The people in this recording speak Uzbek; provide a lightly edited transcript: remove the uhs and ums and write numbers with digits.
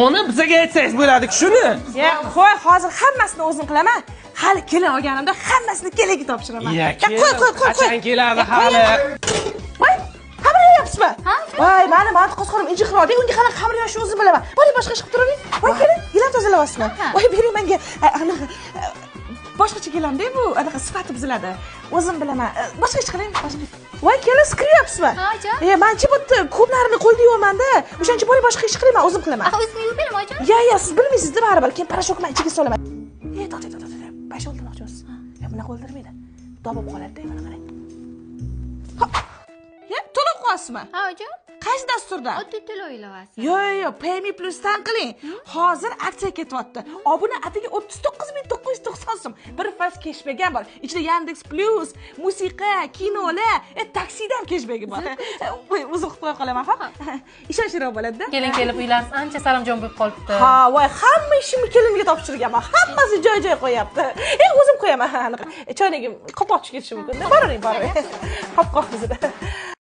Uni bizga aytsangiz bo'ladi-ku, shuni. Qo'y, hozir hammasini o'zim qilaman. Hali kelin olganimda hammasini keliga topshiraman. Qo'y. Qachon keladi hali? Voy, xabar beryapsizmi? Voy, mani qo'zg'orim injiqror, unga qanaqa xabar berishni o'zim bilaman. Boring boshqa ish qilib turavering. Voy, keling, gilam tozalayapsizmi? Voy, bering menga anaqa boshqacha gilamda bu, anaqa sifati buziladi. O'zim bilaman. Boshqa ish qiling. Voy, keling, skiryapsizmi? Men-chi bu ko'plarni qo'lda yuvaman-da. O'shancha boring boshqa ish qilaman, o'zim qilaman. O'zim yuvib ojon? Siz bilmaysiz-da baribir. Keyin parashokni ichiga solaman. Tot. Bash o'ldirmoqchisiz. Bunaqa o'ldirmaydi. Dobib qoladi-da, mana qarang. To'lab qo'yasizmi? Ojon. Qaysi dasturda? To'lov ilovasi. Yo'q, Payme Plus'dan qiling. Hozir aksiya ketyapti. Obuna atiga 39990 so'm. Bir faz cashback bor. Ichida Yandex Plus, musiqa, kinolar, taksida ham cashback bor. O'zim qilib qo'ya qolaman, ha? Ishonchliroq bo'ladi-da. Kelin kelib uylarimiz ancha saramjon bo'lib qolibdi. Voy, hamma ishimni kelinimga topshirganman. Hammasi joy-joy qo'yapti. O'zim qo'yaman anaqa. Choynagim qo'poqchi ketishi mumkin-da. Boring. Qop bizda.